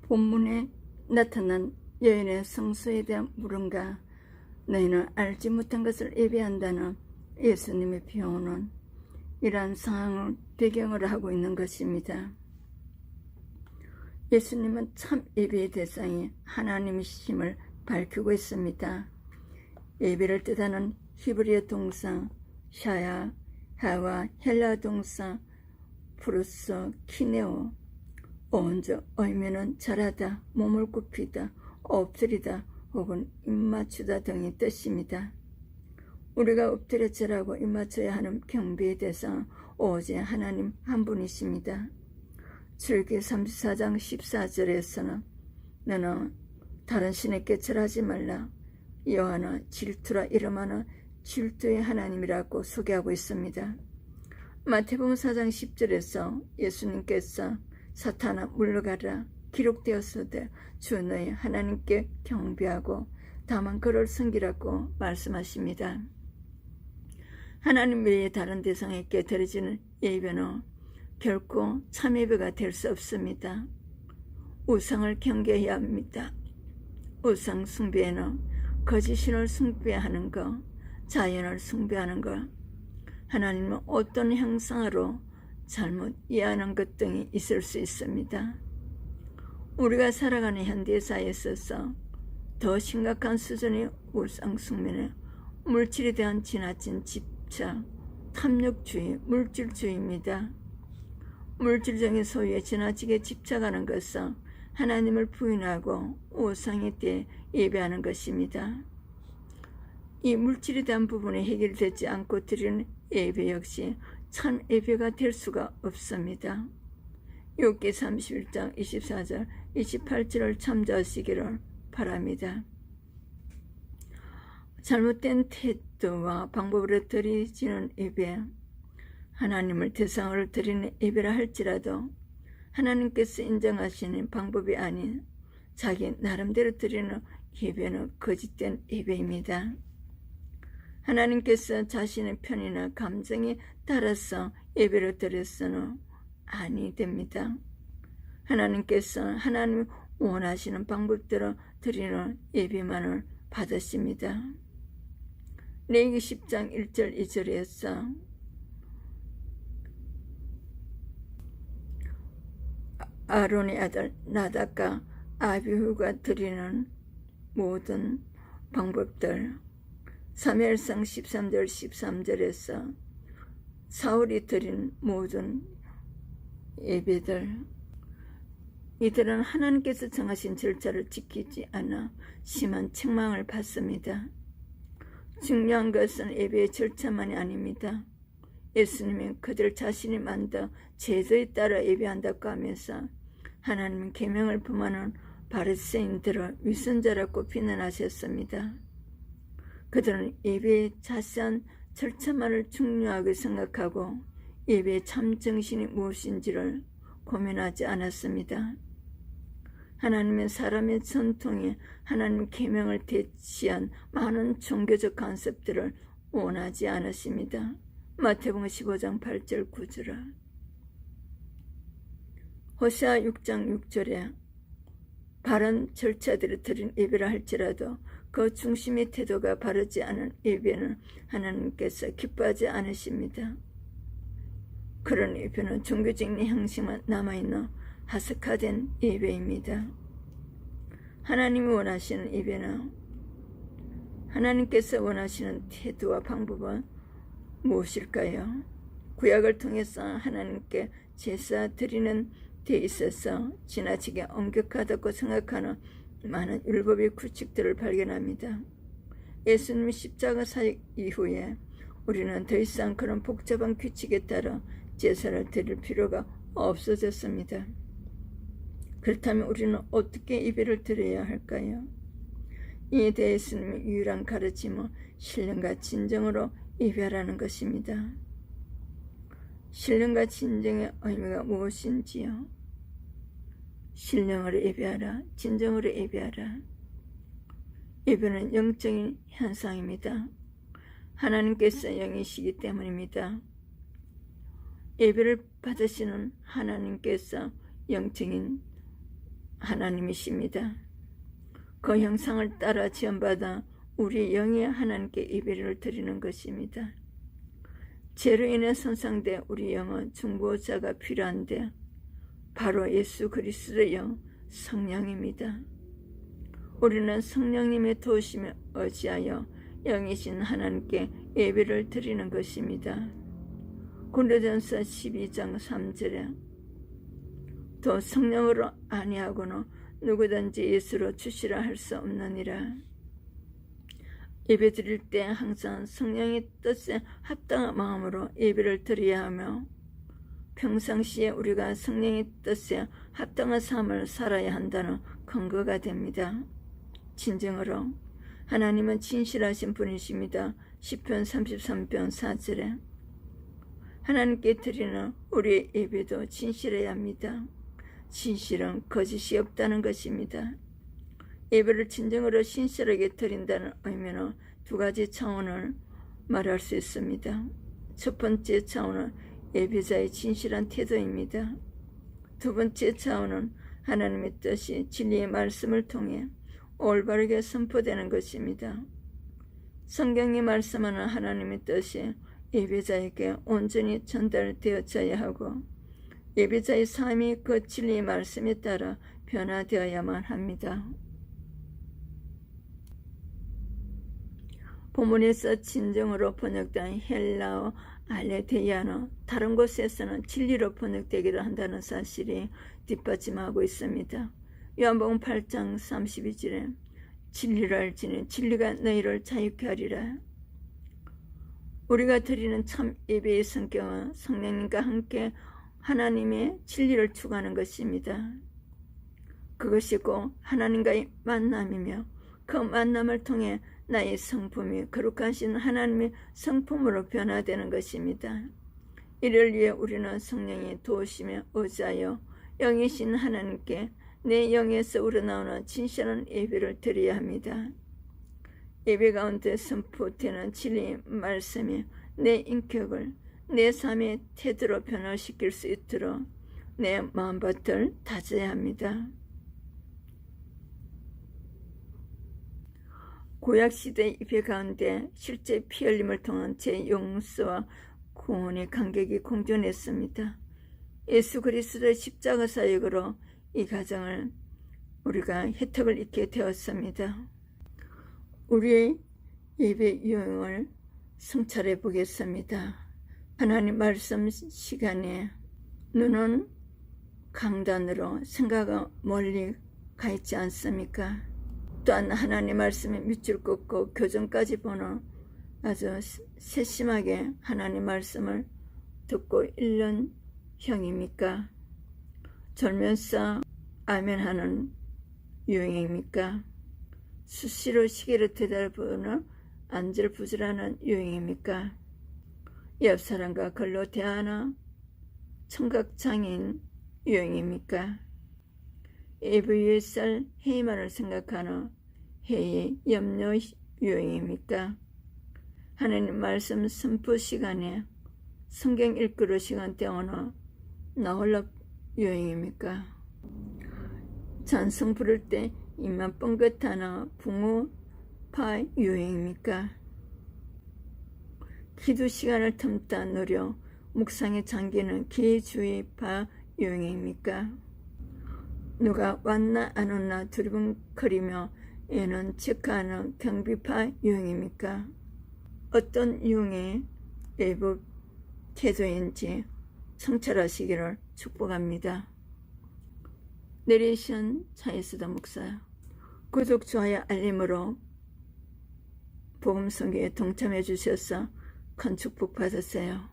본문에 나타난 여인의 성소에 대한 물음과 너희는 알지 못한 것을 예배한다는 예수님의 표현은 이러한 상황을 배경으로 하고 있는 것입니다. 예수님은 참 예배의 대상이 하나님이심을 밝히고 있습니다. 예배를 뜻하는 히브리어 동사 샤야, 하와 헬라 동사 프루스 키네오, 온즉 의미는 절하다, 몸을 굽히다, 엎드리다 혹은 입맞추다 등의 뜻입니다. 우리가 엎드려 절하고 입맞춰야 하는 경배의 대상은 오직 하나님 한 분이십니다. 출애굽기 34장 14절에서는 너는 다른 신에게 절하지 말라, 여호와는 질투라 이름하는 질투의 하나님이라고 소개하고 있습니다. 마태복음 4장 10절에서 예수님께서 사탄아 물러가라, 기록되었으되 주 너희 하나님께 경배하고 다만 그를 섬기라고 말씀하십니다. 하나님 외에 다른 대상에게 드려지는 예배는 결코 참 예배가 될 수 없습니다. 우상을 경계해야 합니다. 우상 숭배에는 거짓신을 숭배하는 것, 자연을 숭배하는 것, 하나님은 어떤 형상으로 잘못 이해하는 것 등이 있을 수 있습니다. 우리가 살아가는 현대사회에 있어서 더 심각한 수준의 우상 숭배는 물질에 대한 지나친 집착, 탐욕주의, 물질주의입니다. 물질적인 소유에 지나치게 집착하는 것은 하나님을 부인하고 우상에 대해 예배하는 것입니다. 이 물질에 대한 부분이 해결되지 않고 드리는 예배 역시 참 예배가 될 수가 없습니다. 욥기 31장 24절 28절을 참조하시기를 바랍니다. 잘못된 태도와 방법으로 드리지는 예배, 하나님을 대상으로 드리는 예배라 할지라도 하나님께서 인정하시는 방법이 아닌 자기 나름대로 드리는 예배는 거짓된 예배입니다. 하나님께서 자신의 편이나 감정에 따라서 예배를 드렸으는 아니 됩니다. 하나님께서 하나님이 원하시는 방법대로 드리는 예배만을 받으십니다. 레위기 10장 1절 2절에서 아론의 아들 나답과 아비후가 드리는 모든 방법들, 사무엘상 13절 13절에서 사울이 드린 모든 예배들, 이들은 하나님께서 정하신 절차를 지키지 않아 심한 책망을 받습니다. 중요한 것은 예배의 절차만이 아닙니다. 예수님은 그들 자신이 만든 제도에 따라 예배한다고 하면서 하나님은 계명을 범하는 바리새인들을 위선자라고 비난하셨습니다. 그들은 예배의 자세한 절차만을 중요하게 생각하고 예배의 참 정신이 무엇인지를 고민하지 않았습니다. 하나님은 사람의 전통에 하나님 계명을 대치한 많은 종교적 간섭들을 원하지 않으십니다. 마태복음 15장 8절 9절, 호세아 6장 6절에 바른 절차대로 드린 예배라 할지라도 그 중심의 태도가 바르지 않은 예배는 하나님께서 기뻐하지 않으십니다. 그런 예배는 종교적인 형식만 남아있는 하스카된 예배입니다. 하나님이 원하시는 예배는, 하나님께서 원하시는 태도와 방법은 무엇일까요? 구약을 통해서 하나님께 제사 드리는 데 있어서 지나치게 엄격하다고 생각하는 많은 율법의 규칙들을 발견합니다. 예수님의 십자가 사역 이후에 우리는 더 이상 그런 복잡한 규칙에 따라 제사를 드릴 필요가 없어졌습니다. 그렇다면 우리는 어떻게 예배를 드려야 할까요? 이에 대해 예수님의 유일한 가르침은 신령과 진정으로 예배하라는 것입니다. 신령과 진정의 의미가 무엇인지요? 신령으로 예배하라, 진정으로 예배하라. 예배는 영적인 현상입니다. 하나님께서 영이시기 때문입니다. 예배를 받으시는 하나님께서 영적인 하나님이십니다. 그 형상을 따라 지음받아 우리 영이 하나님께 예배를 드리는 것입니다. 죄로 인해 손상된 우리 영은 중보자가 필요한데 바로 예수 그리스도의 영 성령입니다. 우리는 성령님의 도우심에 의지하여 영이신 하나님께 예배를 드리는 것입니다. 고린도전서 12장 3절에 또 성령으로 아니하고는 누구든지 예수로 주시라 할 수 없느니라. 예배 드릴 때 항상 성령의 뜻에 합당한 마음으로 예배를 드려야 하며 평상시에 우리가 성령의 뜻에 합당한 삶을 살아야 한다는 근거가 됩니다. 진정으로 하나님은 진실하신 분이십니다. 시편 33편 4절에 하나님께 드리는 우리의 예배도 진실해야 합니다. 진실은 거짓이 없다는 것입니다. 예배를 진정으로 신실하게 드린다는 의미는 두 가지 차원을 말할 수 있습니다. 첫 번째 차원은 예배자의 진실한 태도입니다. 두 번째 차원은 하나님의 뜻이 진리의 말씀을 통해 올바르게 선포되는 것입니다. 성경이 말씀하는 하나님의 뜻이 예배자에게 온전히 전달되어져야 하고 예배자의 삶이 그 진리의 말씀에 따라 변화되어야만 합니다. 본문에서 진정으로 번역된 헬라어 알레데이아는 다른 곳에서는 진리로 번역되기도 한다는 사실이 뒷받침하고 있습니다. 요한복음 8장 32절에 진리를 알지니 진리가 너희를 자유케 하리라. 우리가 드리는 참 예배의 성경은 성령님과 함께 하나님의 진리를 추구하는 것입니다. 그것이 곧 하나님과의 만남이며 그 만남을 통해 나의 성품이 거룩하신 하나님의 성품으로 변화되는 것입니다. 이를 위해 우리는 성령의 도우심에 의지하여 영이신 하나님께 내 영에서 우러나오는 진실한 예배를 드려야 합니다. 예배 가운데 선포되는 진리의 말씀이 내 인격을 내 삶의 태도로 변화시킬 수 있도록 내 마음밭을 다져야 합니다. 구약시대 예배 가운데 실제 피 흘림을 통한 제 용서와 구원의 간격이 공존했습니다. 예수 그리스도의 십자가 사역으로 이 가정을 우리가 혜택을 잊게 되었습니다. 우리의 예배 유형을 성찰해 보겠습니다. 하나님 말씀 시간에 눈은 강단으로 생각은 멀리 가 있지 않습니까? 또한 하나님 말씀에 밑줄 긋고 교정까지 보는 아주 세심하게 하나님 말씀을 듣고 읽는 형입니까? 졸면서 아멘하는 유형입니까? 수시로 시계를 되돌아보는 안절부절하는 유형입니까? 옆사람과 글로 대하는 청각장애인 유형입니까? 예배의 쌀 회의만을 생각하는 회의 염려 유형입니까? 하나님 말씀 선포 시간에 성경 읽기로 시간대 오는 나홀로 유형입니까? 찬송 부를 때 입만 뻥긋하는 붕어파 유형입니까? 기도 시간을 틈타 누려 묵상에 잠기는 기주의파 유형입니까? 누가 왔나 안 왔나 두리번거리며 얘는 체크하는 경비파 유형입니까? 어떤 유형의 예배 태도인지 성찰하시기를 축복합니다. 내레이션 차이스더 목사. 구독, 좋아요, 알림으로 복음 선교에 동참해 주셔서 큰 축복 받으세요.